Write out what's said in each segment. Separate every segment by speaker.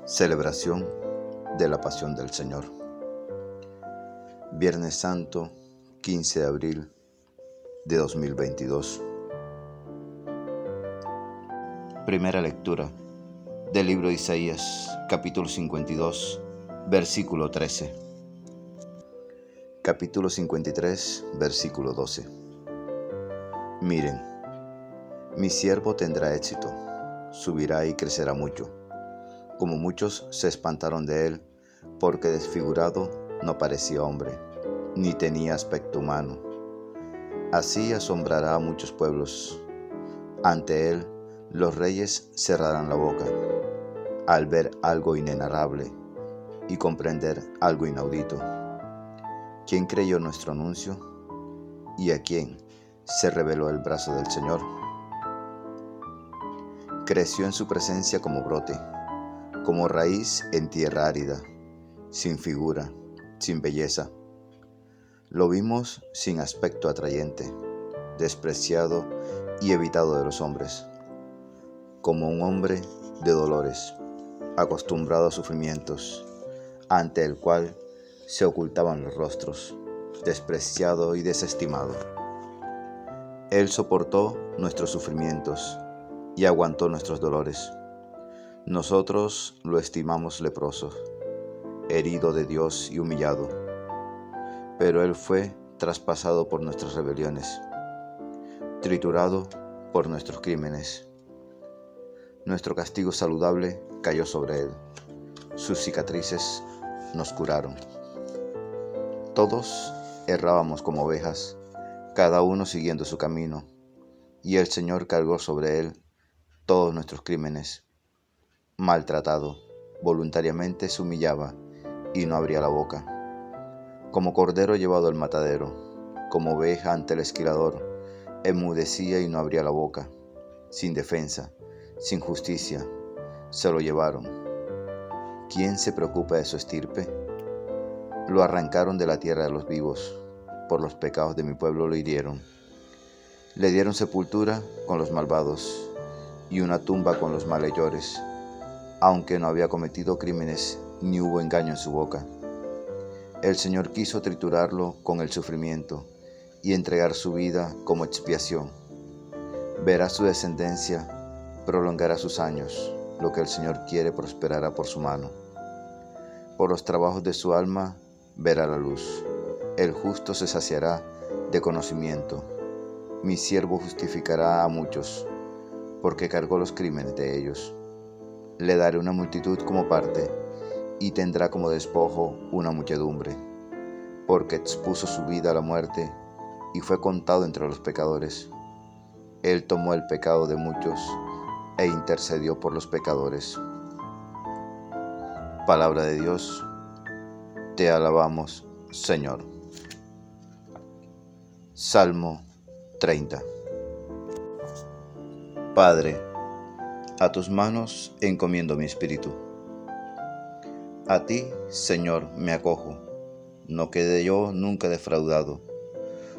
Speaker 1: Celebración de la Pasión del Señor. Viernes Santo, 15 de abril de 2022. Primera lectura del libro de Isaías, capítulo 52, versículo 13. Capítulo 53, versículo 12. Miren, mi siervo tendrá éxito, subirá y crecerá mucho. Como muchos se espantaron de él, porque desfigurado no parecía hombre, ni tenía aspecto humano. Así asombrará a muchos pueblos. Ante él los reyes cerrarán la boca, al ver algo inenarrable y comprender algo inaudito. ¿Quién creyó nuestro anuncio? ¿Y a quién se reveló el brazo del Señor? Creció en su presencia como brote, como raíz en tierra árida, sin figura, sin belleza. Lo vimos sin aspecto atrayente, despreciado y evitado de los hombres, como un hombre de dolores, acostumbrado a sufrimientos, ante el cual se ocultaban los rostros, despreciado y desestimado. Él soportó nuestros sufrimientos y aguantó nuestros dolores. Nosotros lo estimamos leproso, herido de Dios y humillado, pero Él fue traspasado por nuestras rebeliones, triturado por nuestros crímenes. Nuestro castigo saludable cayó sobre Él, sus cicatrices nos curaron. Todos errábamos como ovejas, cada uno siguiendo su camino, y el Señor cargó sobre Él todos nuestros crímenes. Maltratado, voluntariamente se humillaba y no abría la boca. Como cordero llevado al matadero, como oveja ante el esquilador, enmudecía y no abría la boca. Sin defensa, sin justicia, se lo llevaron. ¿Quién se preocupa de su estirpe? Lo arrancaron de la tierra de los vivos, por los pecados de mi pueblo lo hirieron. Le dieron sepultura con los malvados y una tumba con los malhechores, aunque no había cometido crímenes ni hubo engaño en su boca. El Señor quiso triturarlo con el sufrimiento y entregar su vida como expiación. Verá su descendencia, prolongará sus años. Lo que el Señor quiere prosperará por su mano. Por los trabajos de su alma verá la luz. El justo se saciará de conocimiento. Mi siervo justificará a muchos, porque cargó los crímenes de ellos. Le daré una multitud como parte, y tendrá como despojo una muchedumbre, porque expuso su vida a la muerte, y fue contado entre los pecadores. Él tomó el pecado de muchos, e intercedió por los pecadores. Palabra de Dios, te alabamos, Señor. Salmo 30. Padre, a tus manos encomiendo mi espíritu. A ti, Señor, me acojo. No quede yo nunca defraudado.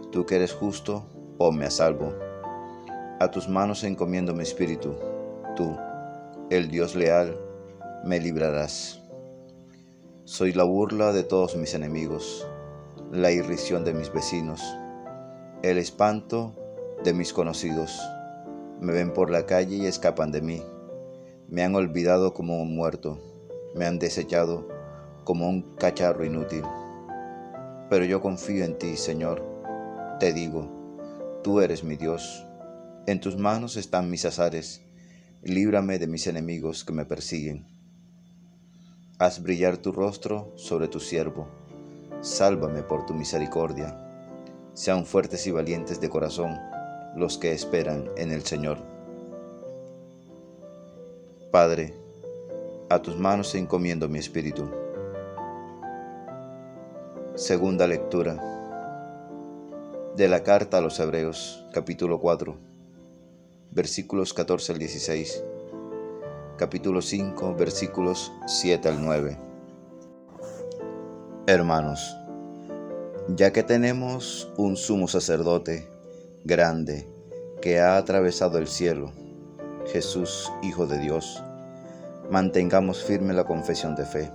Speaker 1: Tú que eres justo, ponme a salvo. A tus manos encomiendo mi espíritu. Tú, el Dios leal, me librarás. Soy la burla de todos mis enemigos, la irrisión de mis vecinos, el espanto de mis conocidos. Me ven por la calle y escapan de mí. Me han olvidado como un muerto, me han desechado como un cacharro inútil. Pero yo confío en ti, Señor. Te digo, tú eres mi Dios. En tus manos están mis azares. Líbrame de mis enemigos que me persiguen. Haz brillar tu rostro sobre tu siervo. Sálvame por tu misericordia. Sean fuertes y valientes de corazón los que esperan en el Señor. Padre, a tus manos encomiendo mi espíritu. Segunda lectura de la carta a los Hebreos, capítulo 4, versículos 14 al 16, capítulo 5, versículos 7 al 9. Hermanos, ya que tenemos un sumo sacerdote grande que ha atravesado el cielo, Jesús, Hijo de Dios, Mantengamos firme la confesión de fe.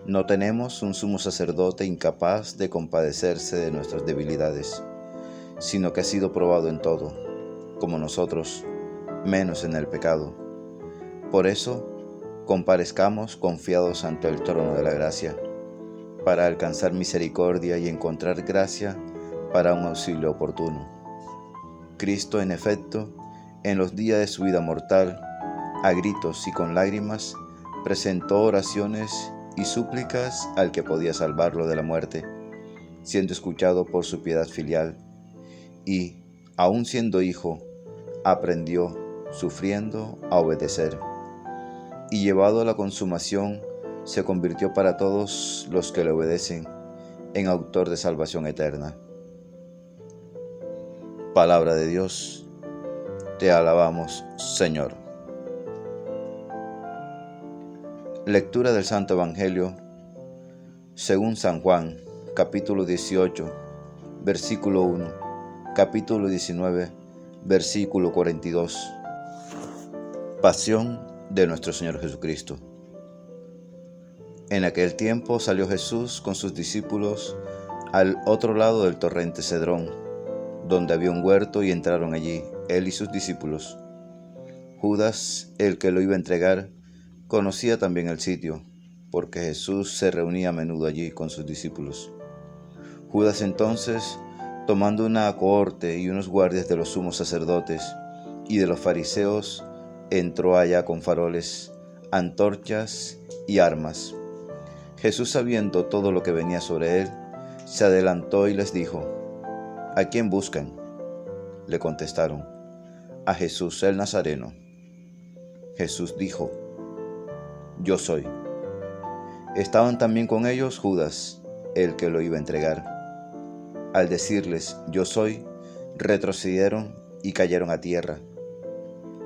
Speaker 1: No tenemos un sumo sacerdote incapaz de compadecerse de nuestras debilidades, sino que ha sido probado en todo, como nosotros, menos en el pecado. Por eso, comparezcamos confiados ante el trono de la gracia, para alcanzar misericordia y encontrar gracia para un auxilio oportuno. Cristo, en efecto, en los días de su vida mortal, a gritos y con lágrimas, presentó oraciones y súplicas al que podía salvarlo de la muerte, siendo escuchado por su piedad filial, y, aun siendo hijo, aprendió, sufriendo, a obedecer, y llevado a la consumación, se convirtió para todos los que le obedecen en autor de salvación eterna. Palabra de Dios, te alabamos, Señor. Lectura del Santo Evangelio según San Juan, capítulo 18, versículo 1, capítulo 19, versículo 42. Pasión de nuestro Señor Jesucristo. En aquel tiempo salió Jesús con sus discípulos al otro lado del torrente Cedrón, donde había un huerto, y entraron allí, él y sus discípulos. Judas, el que lo iba a entregar, conocía también el sitio, porque Jesús se reunía a menudo allí con sus discípulos. Judas entonces, tomando una cohorte y unos guardias de los sumos sacerdotes y de los fariseos, entró allá con faroles, antorchas y armas. Jesús, sabiendo todo lo que venía sobre él, se adelantó y les dijo: ¿A quién buscan? Le contestaron: a Jesús el Nazareno. Jesús dijo: Yo soy. Estaban también con ellos Judas, el que lo iba a entregar. Al decirles: Yo soy, retrocedieron y cayeron a tierra.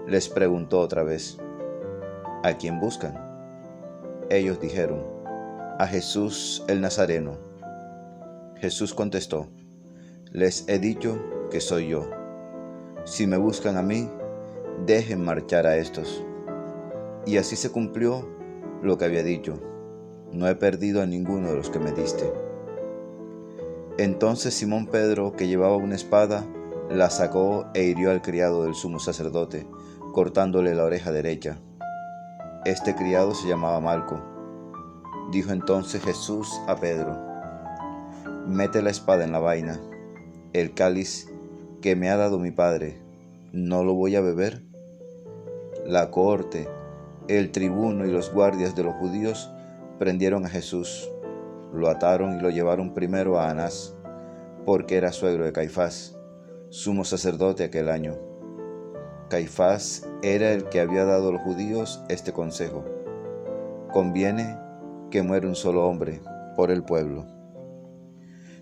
Speaker 1: Les preguntó otra vez: ¿A quién buscan? Ellos dijeron: a Jesús el Nazareno. Jesús contestó: Les he dicho que soy yo. Si me buscan a mí, dejen marchar a estos. Y así se cumplió lo que había dicho: no he perdido a ninguno de los que me diste. Entonces Simón Pedro, que llevaba una espada, la sacó e hirió al criado del sumo sacerdote, cortándole la oreja derecha. Este criado se llamaba Malco. Dijo entonces Jesús a Pedro: Mete la espada en la vaina. El cáliz que me ha dado mi Padre, ¿no lo voy a beber? La cohorte, el tribuno y los guardias de los judíos prendieron a Jesús, lo ataron y lo llevaron primero a Anás, porque era suegro de Caifás, sumo sacerdote aquel año. Caifás era el que había dado a los judíos este consejo: conviene que muera un solo hombre por el pueblo.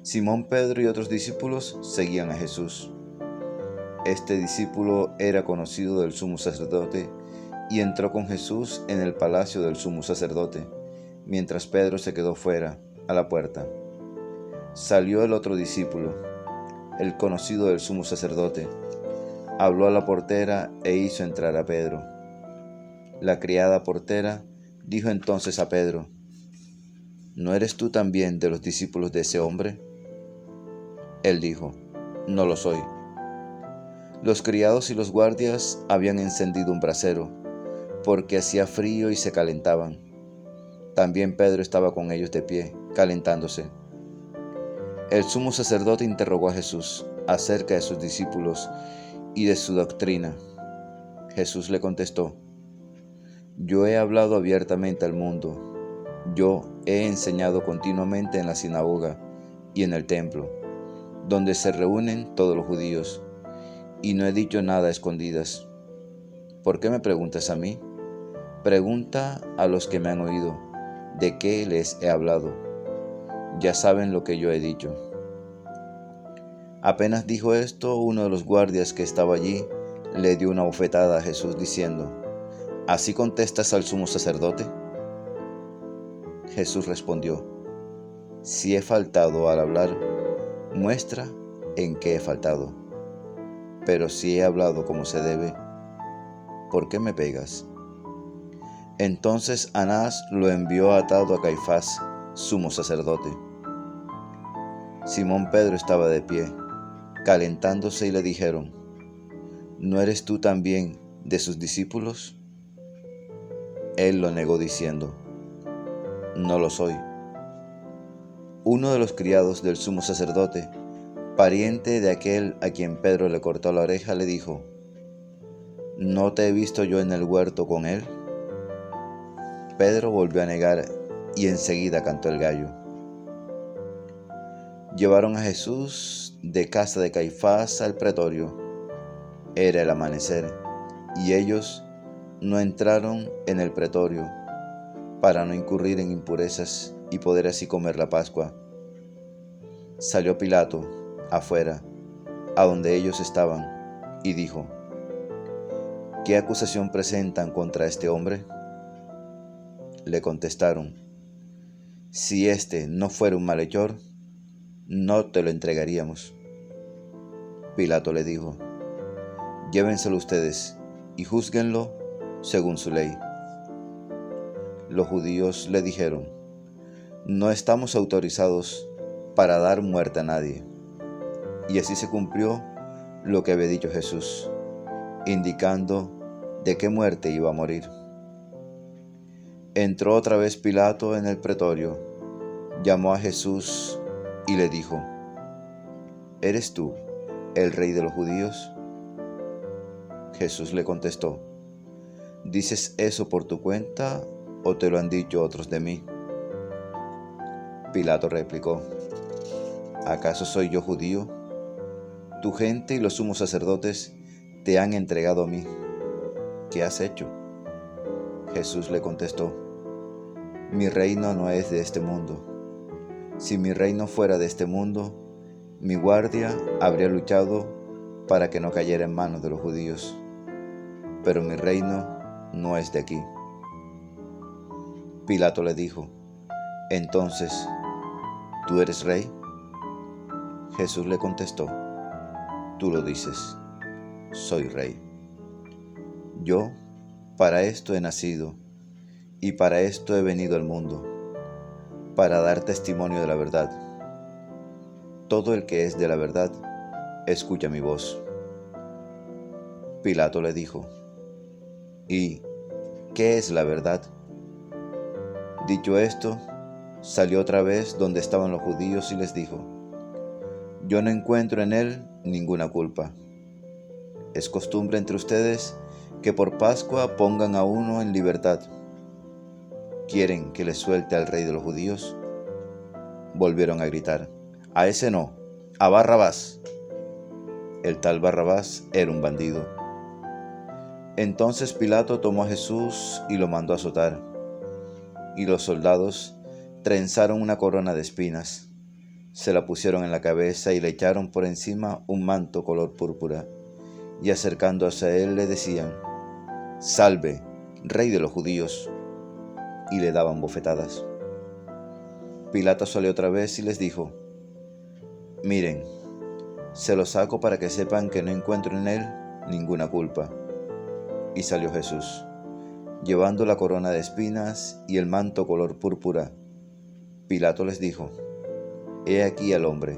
Speaker 1: Simón Pedro y otros discípulos seguían a Jesús. Este discípulo era conocido del sumo sacerdote y entró con Jesús en el palacio del sumo sacerdote, mientras Pedro se quedó fuera, a la puerta. Salió el otro discípulo, el conocido del sumo sacerdote, habló a la portera e hizo entrar a Pedro. La criada portera dijo entonces a Pedro: ¿No eres tú también de los discípulos de ese hombre? Él dijo: No lo soy. Los criados y los guardias habían encendido un brasero, porque hacía frío y se calentaban. También Pedro estaba con ellos de pie, calentándose. El sumo sacerdote interrogó a Jesús acerca de sus discípulos y de su doctrina. Jesús le contestó: Yo he hablado abiertamente al mundo. Yo he enseñado continuamente en la sinagoga y en el templo, donde se reúnen todos los judíos, y no he dicho nada a escondidas. ¿Por qué me preguntas a mí? Pregunta a los que me han oído, ¿de qué les he hablado? Ya saben lo que yo he dicho. Apenas dijo esto, uno de los guardias que estaba allí le dio una bofetada a Jesús diciendo: ¿Así contestas al sumo sacerdote? Jesús respondió: Si he faltado al hablar, muestra en qué he faltado. Pero si he hablado como se debe, ¿por qué me pegas? Entonces Anás lo envió atado a Caifás, sumo sacerdote. Simón Pedro estaba de pie, calentándose, y le dijeron: ¿No eres tú también de sus discípulos? Él lo negó diciendo: No lo soy. Uno de los criados del sumo sacerdote, pariente de aquel a quien Pedro le cortó la oreja, le dijo: ¿No te he visto yo en el huerto con él? Pedro volvió a negar, y enseguida cantó el gallo. Llevaron a Jesús de casa de Caifás al pretorio. Era el amanecer, y ellos no entraron en el pretorio para no incurrir en impurezas y poder así comer la Pascua. Salió Pilato afuera, a donde ellos estaban, y dijo: ¿Qué acusación presentan contra este hombre? Le contestaron: Si este no fuera un malhechor, no te lo entregaríamos. Pilato le dijo: Llévenselo ustedes y júzguenlo según su ley. Los judíos le dijeron: No estamos autorizados para dar muerte a nadie. Y así se cumplió lo que había dicho Jesús, indicando de qué muerte iba a morir. Entró otra vez Pilato en el pretorio, llamó a Jesús y le dijo: ¿Eres tú el rey de los judíos? Jesús le contestó: ¿Dices eso por tu cuenta o te lo han dicho otros de mí? Pilato replicó: ¿Acaso soy yo judío? Tu gente y los sumos sacerdotes te han entregado a mí. ¿Qué has hecho? Jesús le contestó: Mi reino no es de este mundo. Si mi reino fuera de este mundo, mi guardia habría luchado para que no cayera en manos de los judíos. Pero mi reino no es de aquí. Pilato le dijo: Entonces, ¿tú eres rey? Jesús le contestó: Tú lo dices, soy rey. Yo para esto he nacido, y para esto he venido al mundo, para dar testimonio de la verdad. Todo el que es de la verdad, escucha mi voz. Pilato le dijo: ¿Y qué es la verdad? Dicho esto, salió otra vez donde estaban los judíos y les dijo: Yo no encuentro en él ninguna culpa. Es costumbre entre ustedes que por Pascua pongan a uno en libertad. ¿Quieren que les suelte al rey de los judíos? Volvieron a gritar: A ese no, a Barrabás. El tal Barrabás era un bandido. Entonces Pilato tomó a Jesús y lo mandó a azotar. Y los soldados trenzaron una corona de espinas, se la pusieron en la cabeza y le echaron por encima un manto color púrpura, y acercándose a él le decían: Salve, rey de los judíos, y le daban bofetadas. Pilato salió otra vez y les dijo: Miren, se lo saco para que sepan que no encuentro en él ninguna culpa. Y salió Jesús, llevando la corona de espinas y el manto color púrpura. Pilato les dijo: He aquí al hombre.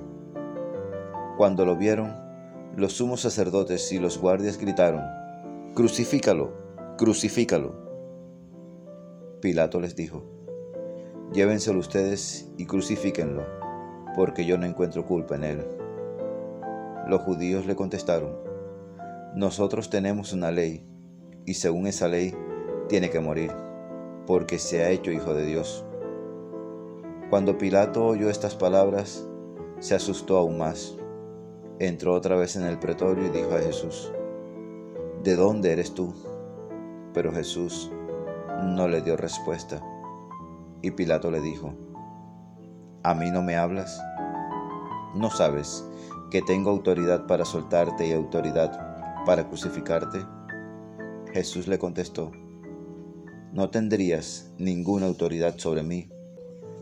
Speaker 1: Cuando lo vieron, los sumos sacerdotes y los guardias gritaron: Crucifícalo, crucifícalo. Pilato les dijo: Llévenselo ustedes y crucifíquenlo, porque yo no encuentro culpa en él. Los judíos le contestaron: Nosotros tenemos una ley, y según esa ley tiene que morir, porque se ha hecho hijo de Dios. Cuando Pilato oyó estas palabras, se asustó aún más. Entró otra vez en el pretorio y dijo a Jesús: ¿De dónde eres tú? Pero Jesús no le dio respuesta. Y Pilato le dijo: ¿A mí no me hablas? ¿No sabes que tengo autoridad para soltarte y autoridad para crucificarte? Jesús le contestó: No tendrías ninguna autoridad sobre mí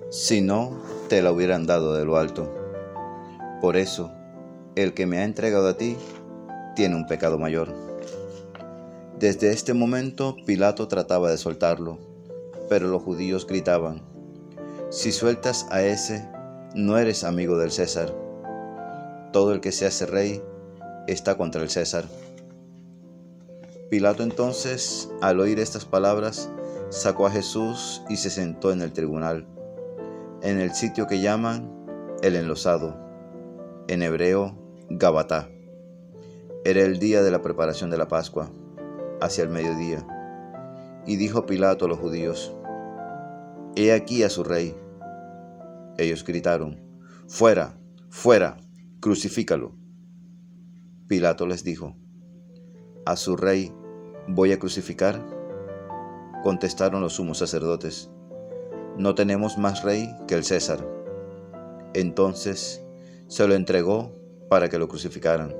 Speaker 1: si no te la hubieran dado de lo alto. Por eso, el que me ha entregado a ti tiene un pecado mayor. Desde este momento Pilato trataba de soltarlo, pero los judíos gritaban: «Si sueltas a ese, no eres amigo del César. Todo el que se hace rey está contra el César». Pilato entonces, al oír estas palabras, sacó a Jesús y se sentó en el tribunal, en el sitio que llaman el Enlosado, en hebreo Gabatá. Era el día de la preparación de la Pascua, hacia el mediodía. Y dijo Pilato a los judíos: «He aquí a su rey». Ellos gritaron: «¡Fuera, fuera, crucifícalo!». Pilato les dijo: «¿A su rey voy a crucificar?». Contestaron los sumos sacerdotes: «No tenemos más rey que el César». Entonces se lo entregó para que lo crucificaran.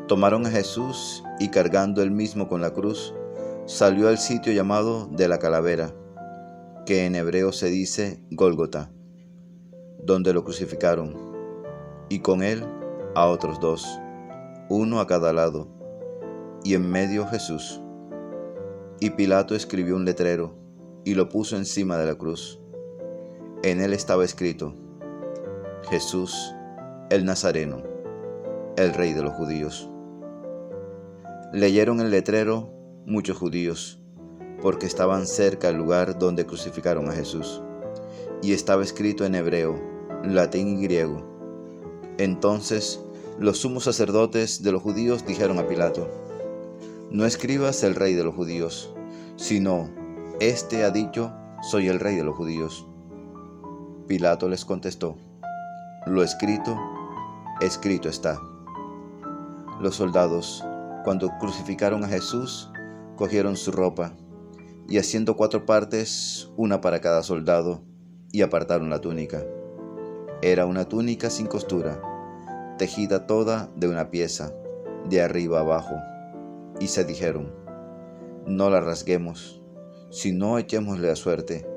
Speaker 1: Tomaron a Jesús y, cargando él mismo con la cruz, salió al sitio llamado de la Calavera, que en hebreo se dice Gólgota, donde lo crucificaron, y con él a otros dos, uno a cada lado, y en medio Jesús. Y Pilato escribió un letrero y lo puso encima de la cruz. En él estaba escrito: «Jesús, el Nazareno, el Rey de los judíos». Leyeron el letrero muchos judíos, porque estaban cerca del lugar donde crucificaron a Jesús, y estaba escrito en hebreo, latín y griego. Entonces los sumos sacerdotes de los judíos dijeron a Pilato: «No escribas el Rey de los judíos, sino: Este ha dicho: soy el Rey de los judíos». Pilato les contestó: «Lo escrito, escrito está». Los soldados, cuando crucificaron a Jesús, cogieron su ropa, y haciendo 4 partes, una para cada soldado, y apartaron la túnica. Era una túnica sin costura, tejida toda de una pieza, de arriba abajo, y se dijeron: «No la rasguemos, sino echémosle a suerte,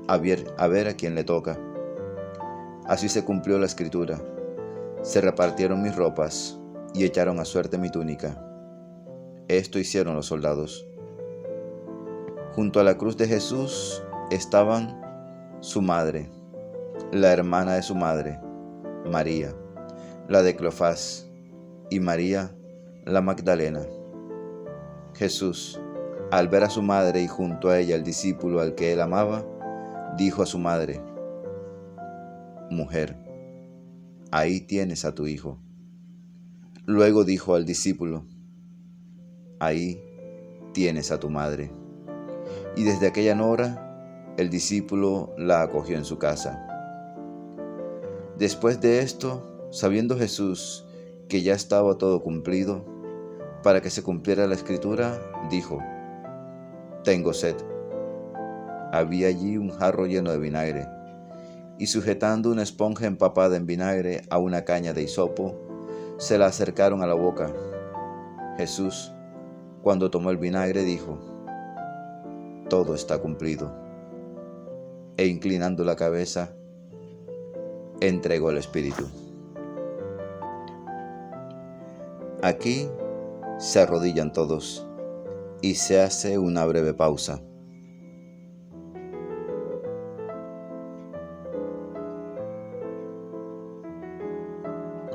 Speaker 1: a ver a quién le toca». Así se cumplió la escritura: «Se repartieron mis ropas, y echaron a suerte mi túnica». Esto hicieron los soldados. Junto a la cruz de Jesús estaban su madre, la hermana de su madre, María, la de Cleofás, y María, la Magdalena. Jesús, al ver a su madre y junto a ella al discípulo al que él amaba, dijo a su madre: «Mujer, ahí tienes a tu hijo». Luego dijo al discípulo: «Ahí tienes a tu madre». Y desde aquella hora el discípulo la acogió en su casa. Después de esto, sabiendo Jesús que ya estaba todo cumplido, para que se cumpliera la escritura, dijo: «Tengo sed». Había allí un jarro lleno de vinagre, y sujetando una esponja empapada en vinagre a una caña de hisopo, se la acercaron a la boca. Jesús, cuando tomó el vinagre, dijo: «Todo está cumplido». E inclinando la cabeza, entregó el Espíritu. Aquí se arrodillan todos y se hace una breve pausa.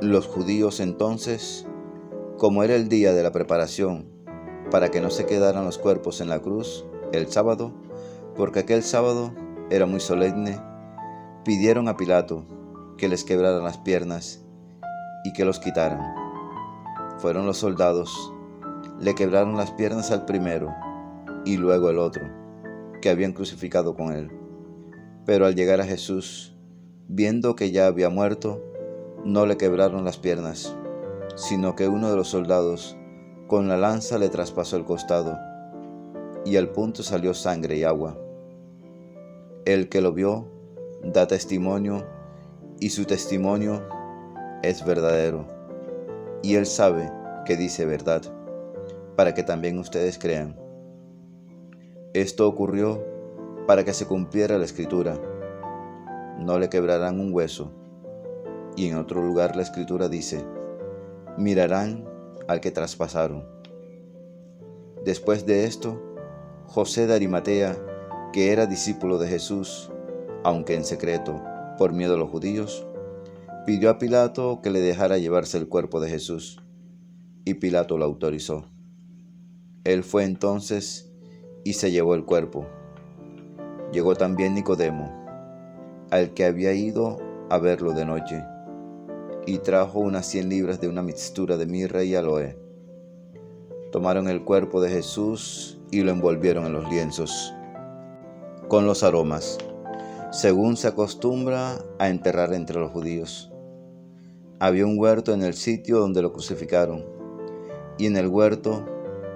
Speaker 1: Los judíos entonces, como era el día de la preparación, para que no se quedaran los cuerpos en la cruz el sábado, porque aquel sábado era muy solemne, pidieron a Pilato que les quebraran las piernas y que los quitaran. Fueron los soldados, le quebraron las piernas al primero y luego al otro, que habían crucificado con él. Pero al llegar a Jesús, viendo que ya había muerto, no le quebraron las piernas, sino que uno de los soldados con la lanza le traspasó el costado, y al punto salió sangre y agua. El que lo vio da testimonio, y su testimonio es verdadero, y él sabe que dice verdad, para que también ustedes crean. Esto ocurrió para que se cumpliera la escritura: «No le quebrarán un hueso». Y en otro lugar la escritura dice: «Mirarán al que traspasaron». Después de esto, José de Arimatea, que era discípulo de Jesús, aunque en secreto, por miedo a los judíos, pidió a Pilato que le dejara llevarse el cuerpo de Jesús, y Pilato lo autorizó. Él fue entonces y se llevó el cuerpo. Llegó también Nicodemo, al que había ido a verlo de noche, y trajo unas 100 libras de una mixtura de mirra y aloe. Tomaron el cuerpo de Jesús y lo envolvieron en los lienzos, con los aromas, según se acostumbra a enterrar entre los judíos. Había un huerto en el sitio donde lo crucificaron, y en el huerto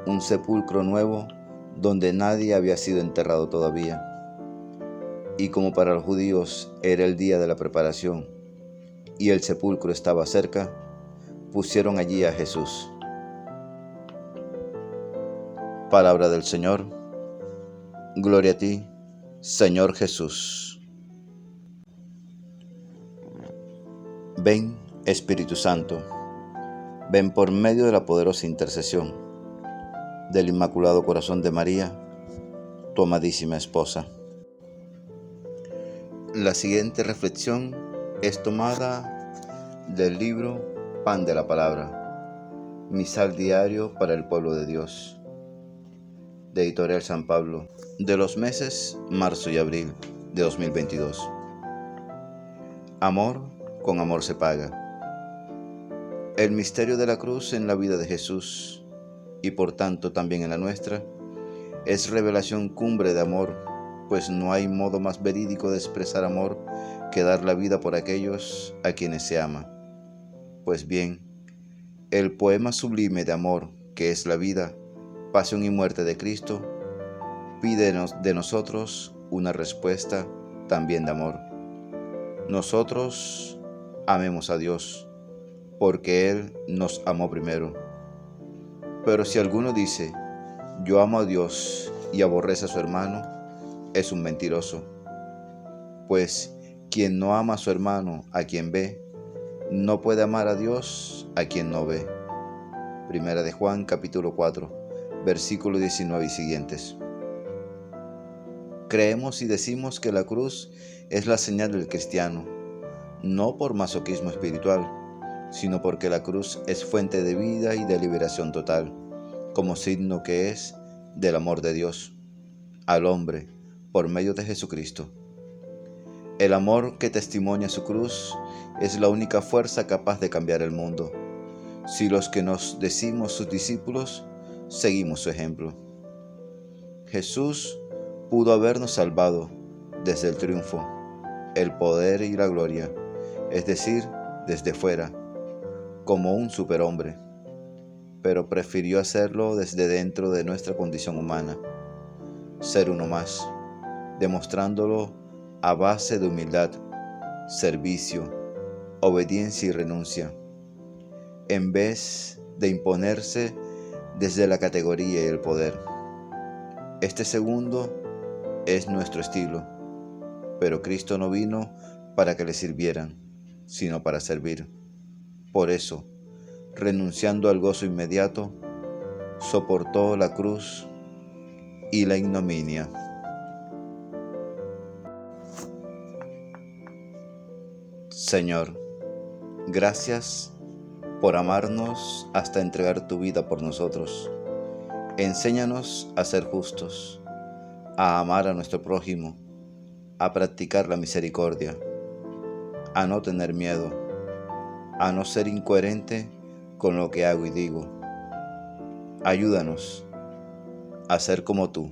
Speaker 1: un sepulcro nuevo donde nadie había sido enterrado todavía. Y como para los judíos era el día de la preparación, y el sepulcro estaba cerca, pusieron allí a Jesús. Palabra del Señor. Gloria a ti, Señor Jesús. Ven, Espíritu Santo, ven por medio de la poderosa intercesión del Inmaculado Corazón de María, tu amadísima esposa. La siguiente reflexión es tomada del libro Pan de la Palabra, Misal Diario para el Pueblo de Dios, de Editorial San Pablo, de los meses marzo y abril de 2022. Amor con amor se paga. El misterio de la cruz en la vida de Jesús, y por tanto también en la nuestra, es revelación cumbre de amor, pues no hay modo más verídico de expresar amor que dar la vida por aquellos a quienes se ama. Pues bien, el poema sublime de amor, que es la vida, pasión y muerte de Cristo, pide de nosotros una respuesta también de amor. Nosotros amemos a Dios, porque Él nos amó primero. Pero si alguno dice, yo amo a Dios y aborrece a su hermano, es un mentiroso. Pues quien no ama a su hermano a quien ve, no puede amar a Dios a quien no ve. Primera de Juan, capítulo 4, versículo 19 y siguientes. Creemos y decimos que la cruz es la señal del cristiano, no por masoquismo espiritual, sino porque la cruz es fuente de vida y de liberación total, como signo que es del amor de Dios al hombre por medio de Jesucristo. El amor que testimonia su cruz es la única fuerza capaz de cambiar el mundo, si los que nos decimos sus discípulos seguimos su ejemplo. Jesús pudo habernos salvado desde el triunfo, el poder y la gloria, es decir, desde fuera, como un superhombre, pero prefirió hacerlo desde dentro de nuestra condición humana, ser uno más, demostrándolo a base de humildad, servicio, obediencia y renuncia, en vez de imponerse desde la categoría y el poder. Este segundo es nuestro estilo, pero Cristo no vino para que le sirvieran, sino para servir. Por eso, renunciando al gozo inmediato, soportó la cruz y la ignominia. Señor, gracias por amarnos hasta entregar tu vida por nosotros. Enséñanos a ser justos, a amar a nuestro prójimo, a practicar la misericordia, a no tener miedo, a no ser incoherente con lo que hago y digo. Ayúdanos a ser como tú.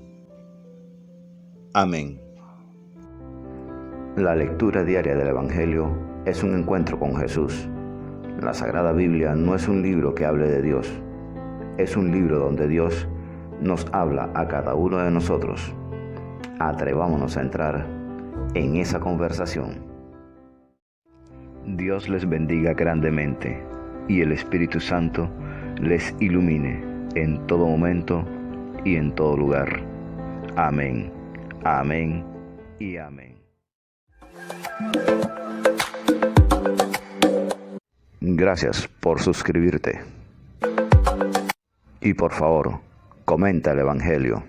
Speaker 1: Amén.
Speaker 2: La lectura diaria del Evangelio es un encuentro con Jesús. La Sagrada Biblia no es un libro que hable de Dios, es un libro donde Dios nos habla a cada uno de nosotros. Atrevámonos a entrar en esa conversación. Dios les bendiga grandemente y el Espíritu Santo les ilumine en todo momento y en todo lugar. Amén, amén y amén. Gracias por suscribirte. Y por favor, Comenta el Evangelio.